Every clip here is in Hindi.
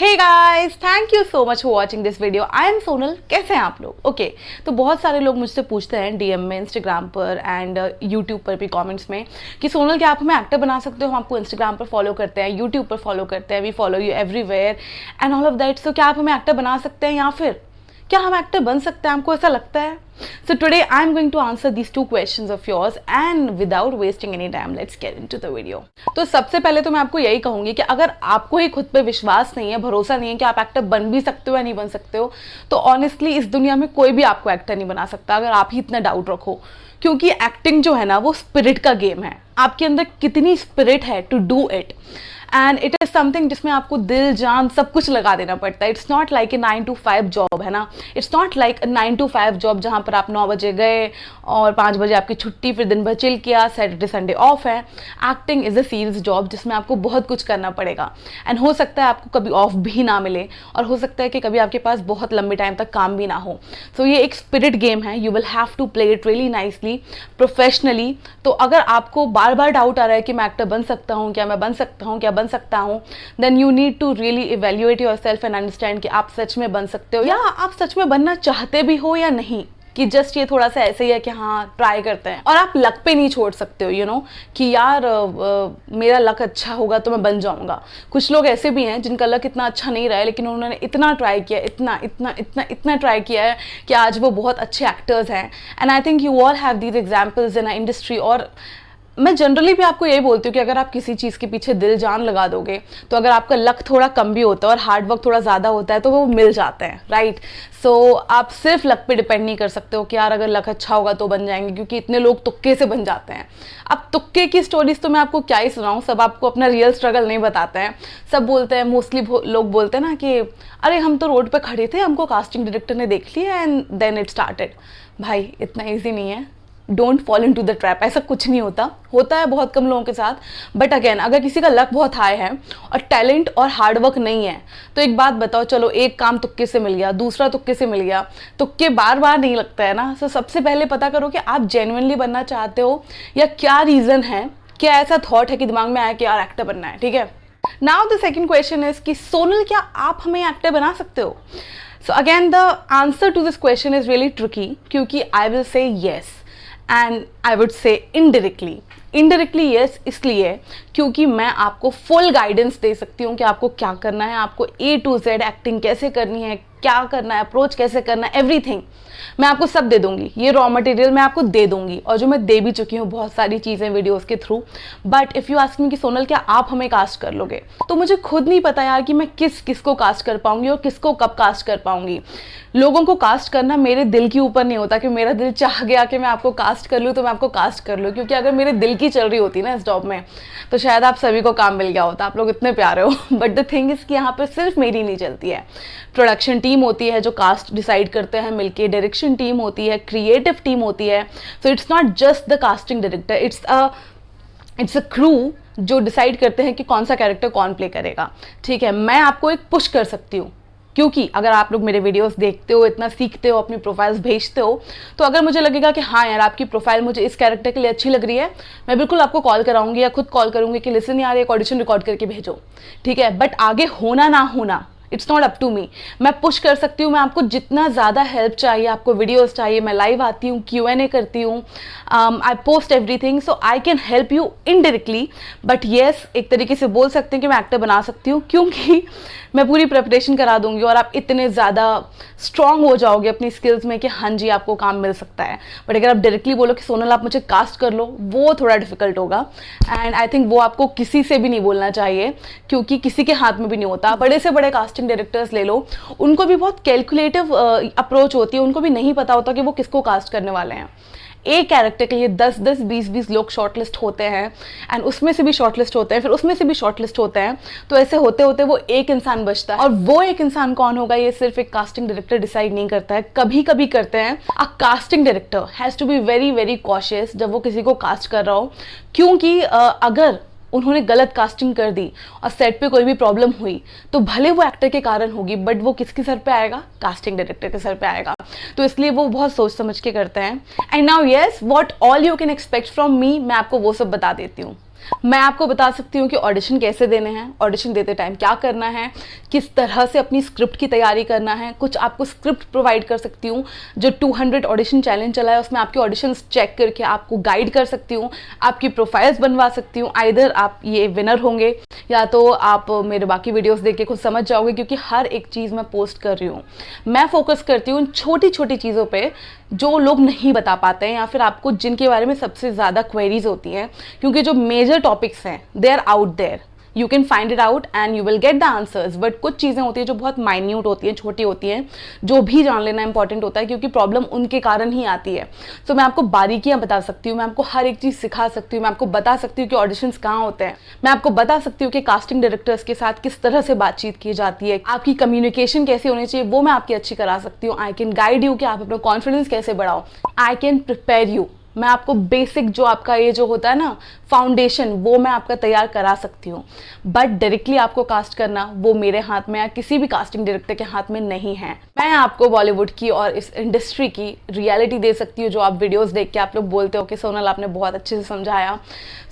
Hey guys, thank you so much for watching this video. I am Sonal. कैसे हैं आप लोग? ओके तो बहुत सारे लोग मुझसे पूछते हैं डीएम में, इंस्टाग्राम पर एंड यूट्यूब पर भी कमेंट्स में कि सोनल क्या आप हमें एक्टर बना सकते हो? हम आपको इंस्टाग्राम पर फॉलो करते हैं, यूट्यूब पर फॉलो करते हैं, we follow you everywhere and all of that. So क्या आप हमें एक्टर बना सकते हैं या फिर क्या हम एक्टर बन सकते हैं? हमको ऐसा लगता है? So today I'm going to answer these two questions of yours and without wasting any time, let's get into the video. तो सबसे पहले तो मैं आपको यही कहूंगी कि अगर आपको ही खुद पे विश्वास नहीं है, भरोसा नहीं है कि आप एक्टर बन भी सकते हो या नहीं बन सकते हो, तो ऑनेस्टली इस दुनिया में कोई भी आपको एक्टर नहीं बना सकता अगर आप ही इतना डाउट रखो। क्योंकि एक्टिंग जो है ना वो स्पिरिट का गेम है। आपके अंदर कितनी स्पिरिट है to do it, and it is something जिसमें आपको दिल जान सब कुछ लगा देना पड़ता है। It's not like a 9 to 5 job, है ना। It's not like 9 to 5 job जहाँ पर आप 9 बजे गए और 5 बजे आपकी छुट्टी, फिर दिन भर चिल किया, सैटरडे संडे ऑफ है। Acting is a serious job जिसमें आपको बहुत कुछ करना पड़ेगा एंड हो सकता है आपको कभी ऑफ भी ना मिले और हो सकता है कि कभी आपके पास बहुत लंबे टाइम तक काम भी ना हो। सो ये एक स्पिरिट गेम है। You will have to play it really nicely, professionally. तो अगर आपको बार बार डाउट आ रहा है कि मैं एक्टर बन सकता हूँ, क्या मैं बन सकता हूँ, क्या बन सकता हूँ, then you need to really evaluate yourself and understand कि आप सच में बन सकते हो या आप सच में बनना चाहते भी हो या नहीं, कि जस्ट ये थोड़ा सा ऐसे ही है कि हाँ ट्राई करते हैं। और आप लक पे नहीं छोड़ सकते हो, यू नो कि यार मेरा लक अच्छा होगा तो मैं बन जाऊंगा। कुछ लोग ऐसे भी हैं जिनका लक इतना अच्छा नहीं रहा है लेकिन उन्होंने इतना ट्राई किया, इतना इतना इतना इतना ट्राई किया है कि आज वो बहुत अच्छे एक्टर्स हैं। And I think you all have these examples in industry. और मैं जनरली भी आपको यही बोलती हूँ कि अगर आप किसी चीज़ के पीछे दिल जान लगा दोगे तो अगर आपका लक थोड़ा कम भी होता है और हार्ड वर्क थोड़ा ज़्यादा होता है तो वो मिल जाते हैं, राइट। सो आप सिर्फ लक पे डिपेंड नहीं कर सकते हो कि यार अगर लक अच्छा होगा तो बन जाएंगे, क्योंकि इतने लोग तुक्के से बन जाते हैं। अब तुक्के की स्टोरीज तो मैं आपको क्या ही सुनाऊँ, सब आपको अपना रियल स्ट्रगल नहीं बताते हैं। सब बोलते हैं, मोस्टली लोग बोलते हैं ना कि अरे हम तो रोड पर खड़े थे, हमको कास्टिंग डायरेक्टर ने देख लिया एंड देन इट स्टार्टेड। भाई इतना ईजी नहीं है। Don't fall in to the trap. ऐसा कुछ नहीं होता, होता है बहुत कम लोगों के साथ। बट अगेन अगर किसी का लक बहुत हाई है और टैलेंट और हार्डवर्क नहीं है तो एक बात बताओ, चलो एक काम तुक्के से मिल गया, दूसरा तुक्के से मिल गया, तुक्के बार बार नहीं लगता है ना। तो सबसे पहले पता करो कि आप जेन्युइनली बनना चाहते हो या क्या रीज़न है, क्या ऐसा थॉट है कि दिमाग में आया कि यार एक्टर बनना है, ठीक है। Now the second question is कि सोनल क्या आप हमें एक्टर बना सकते हो? So again the answer to this question is really tricky, क्योंकि I will say yes and I would say indirectly yes, इसलिए क्योंकि मैं आपको फुल गाइडेंस दे सकती हूँ कि आपको क्या करना है, आपको A to Z एक्टिंग कैसे करनी है, क्या करना है, अप्रोच कैसे करना है, एवरीथिंग मैं आपको सब दे दूंगी। ये रॉ मटेरियल मैं आपको दे दूंगी और जो मैं दे भी चुकी हूँ बहुत सारी चीज़ें वीडियोस के through. But if you ask me कि सोनल क्या आप हमें कास्ट कर लोगे, तो मुझे खुद नहीं पता यार कि मैं किसको कास्ट कर पाऊंगी और किसको कब कास्ट कर पाऊंगी। लोगों को कास्ट करना मेरे दिल के ऊपर नहीं होता कि मेरा दिल चाह गया कि मैं आपको कास्ट कर लूँ तो मैं आपको कास्ट कर लूँ, क्योंकि अगर मेरे दिल की चल रही होती ना इस जॉब में तो शायद आप सभी को काम मिल गया होता। आप लोग इतने प्यारे हो। बट द थिंग इज़ कि यहाँ पर सिर्फ मेरी नहीं चलती है, प्रोडक्शन टीम होती है जो कास्ट डिसाइड करते हैं मिलके, डायरेक्शन टीम होती है, क्रिएटिव टीम होती है। So it's not just the casting director, it's a crew जो डिसाइड करते हैं कि कौन सा कैरेक्टर कौन प्ले करेगा, ठीक है। मैं आपको एक पुश कर सकती हूँ, क्योंकि अगर आप लोग मेरे वीडियोस देखते हो, इतना सीखते हो, अपनी प्रोफाइल्स भेजते हो, तो अगर मुझे लगेगा कि हाँ यार आपकी प्रोफाइल मुझे इस कैरेक्टर के लिए अच्छी लग रही है, मैं बिल्कुल आपको कॉल कराऊंगी या खुद कॉल करूंगी कि लिसन यार एक ऑडिशन रिकॉर्ड करके भेजो, ठीक है। बट आगे होना ना होना it's not up to me. मैं पुश कर सकती हूँ, मैं आपको जितना ज़्यादा हेल्प चाहिए, आपको वीडियोस चाहिए, मैं लाइव आती हूँ, Q&A करती हूँ, I post everything, so I can help you indirectly. But yes एक तरीके से बोल सकते हैं कि मैं एक्टर बना सकती हूँ, क्योंकि मैं पूरी प्रिपरेशन करा दूंगी और आप इतने ज़्यादा स्ट्रांग हो जाओगे अपनी स्किल्स में कि हाँ जी आपको काम मिल सकता है। बट अगर आप डायरेक्टली बोलो कि सोनल आप मुझे कास्ट कर लो, वो थोड़ा डिफिकल्ट होगा एंड आई थिंक वो आपको किसी से भी नहीं बोलना चाहिए, क्योंकि किसी के हाथ में भी नहीं होता। बड़े से बड़े कास्टिंग डायरेक्टर्स ले लो, उनको भी बहुत कैलकुलेटिव अप्रोच होती है, उनको भी नहीं पता होता कि वो किसको कास्ट करने वाले हैं। एक कैरेक्टर के लिए 10-10, 20-20 लोग शॉर्टलिस्ट होते हैं एंड उसमें से भी शॉर्टलिस्ट होते हैं, फिर उसमें से भी शॉर्टलिस्ट होते हैं। तो ऐसे होते होते वो एक इंसान बचता है, और वो एक इंसान कौन होगा ये सिर्फ एक कास्टिंग डायरेक्टर डिसाइड नहीं करता है, कभी कभी करते हैं। Uh casting director has to be very very cautious जब वो किसी को कास्ट कर रहा हो, क्योंकि अगर उन्होंने गलत कास्टिंग कर दी और सेट पे कोई भी प्रॉब्लम हुई तो भले वो एक्टर के कारण होगी, बट वो किसके सर पे आएगा? कास्टिंग डायरेक्टर के सर पे आएगा। तो इसलिए वो बहुत सोच समझ के करते हैं। And now yes, what all you can expect from me, मैं आपको वो सब बता देती हूँ। मैं आपको बता सकती हूँ कि ऑडिशन कैसे देने हैं, ऑडिशन देते टाइम क्या करना है, किस तरह से अपनी स्क्रिप्ट की तैयारी करना है। कुछ आपको स्क्रिप्ट प्रोवाइड कर सकती हूँ, जो 200 ऑडिशन चैलेंज चला है उसमें आपके ऑडिशंस चेक करके आपको गाइड कर सकती हूँ, आपकी प्रोफाइल्स बनवा सकती हूँ। आइदर आप ये विनर होंगे या तो आप मेरे बाकी वीडियोस देख के खुद समझ जाओगे, क्योंकि हर एक चीज़ मैं पोस्ट कर रही हूँ। मैं फोकस करती हूँ छोटी छोटी चीज़ों पे जो लोग नहीं बता पाते हैं, या फिर आपको जिनके बारे में सबसे ज़्यादा क्वेरीज होती हैं, क्योंकि जो मेजर टॉपिक्स हैं they are out there, you can find it out and you will get the answers. But कुछ चीज़ें होती हैं जो बहुत माइन्यूट होती हैं, छोटी होती हैं, जो भी जान लेना इंपॉर्टेंट होता है, क्योंकि प्रॉब्लम उनके कारण ही आती है। तो मैं आपको बारीकियां बता सकती हूँ, मैं आपको हर एक चीज़ सिखा सकती हूँ, मैं आपको बता सकती हूँ कि ऑडिशंस कहाँ होते हैं, मैं आपको बता सकती हूँ कि कास्टिंग डायरेक्टर्स के साथ किस तरह से बातचीत की जाती है, आपकी कम्युनिकेशन कैसे होनी चाहिए वो मैं आपकी अच्छी करा सकती हूँ। आई कैन गाइड यू कि आप अपना कॉन्फिडेंस कैसे बढ़ाओ। आई कैन प्रिपेयर यू, मैं आपको बेसिक जो आपका ये जो होता है ना फाउंडेशन, वो मैं आपका तैयार करा सकती हूँ। बट डायरेक्टली आपको कास्ट करना वो मेरे हाथ में या किसी भी कास्टिंग डायरेक्टर के हाथ में नहीं है। मैं आपको बॉलीवुड की और इस इंडस्ट्री की रियलिटी दे सकती हूँ, जो आप वीडियोस देख के आप लोग बोलते हो कि सोनल आपने बहुत अच्छे से समझाया।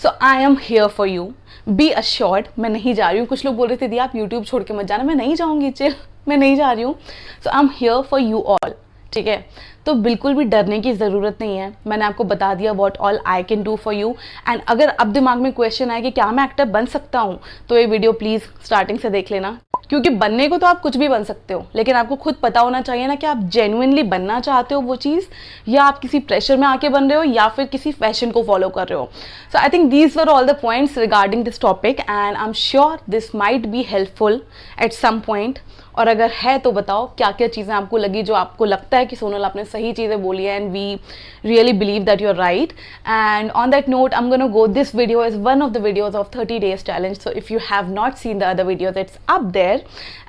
So I am here for you, be assured. मैं नहीं जा रही हूँ, कुछ लोग बोल रहे थे दी आप यूट्यूब छोड़ के मत जाना, मैं नहीं जाऊँगी, चिल, मैं नहीं जा रही हूँ। So I am here for you all, ठीक है। तो बिल्कुल भी डरने की ज़रूरत नहीं है, मैंने आपको बता दिया what all I can do for you. And अगर अब दिमाग में क्वेश्चन आए कि क्या मैं एक्टर बन सकता हूँ, तो ये वीडियो प्लीज़ स्टार्टिंग से देख लेना, क्योंकि बनने को तो आप कुछ भी बन सकते हो, लेकिन आपको खुद पता होना चाहिए ना कि आप जेन्युइनली बनना चाहते हो वो चीज़, या आप किसी प्रेशर में आके बन रहे हो, या फिर किसी फैशन को फॉलो कर रहे हो। So I think these were all the points regarding this topic and I am sure this might be helpful at some point. और अगर है तो बताओ क्या क्या चीज़ें आपको लगी, जो आपको लगता है कि सोनल आपने सही चीज़ें बोली है, and we really believe that you are right. And on that note I am gonna go, this video is one of the videos of 30 days challenge, so if you have not seen the other videos it's up there.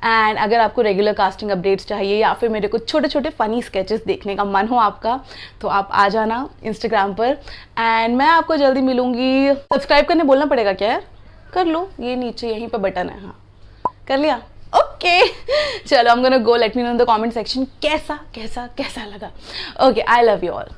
And अगर आपको रेगुलर कास्टिंग अपडेट्स चाहिए, या फिर मेरे कुछ छोटे छोटे फनी स्केचेस देखने का मन हो आपका, तो आप आ जाना इंस्टाग्राम पर, एंड मैं आपको जल्दी मिलूंगी। सब्सक्राइब करने बोलना पड़ेगा क्या यार? कर लो, ये नीचे यहीं पर बटन है, हाँ कर लिया, ओके चलो, आई am gonna go, let me know in the comment section कैसा कैसा कैसा लगा। Okay, I love you all.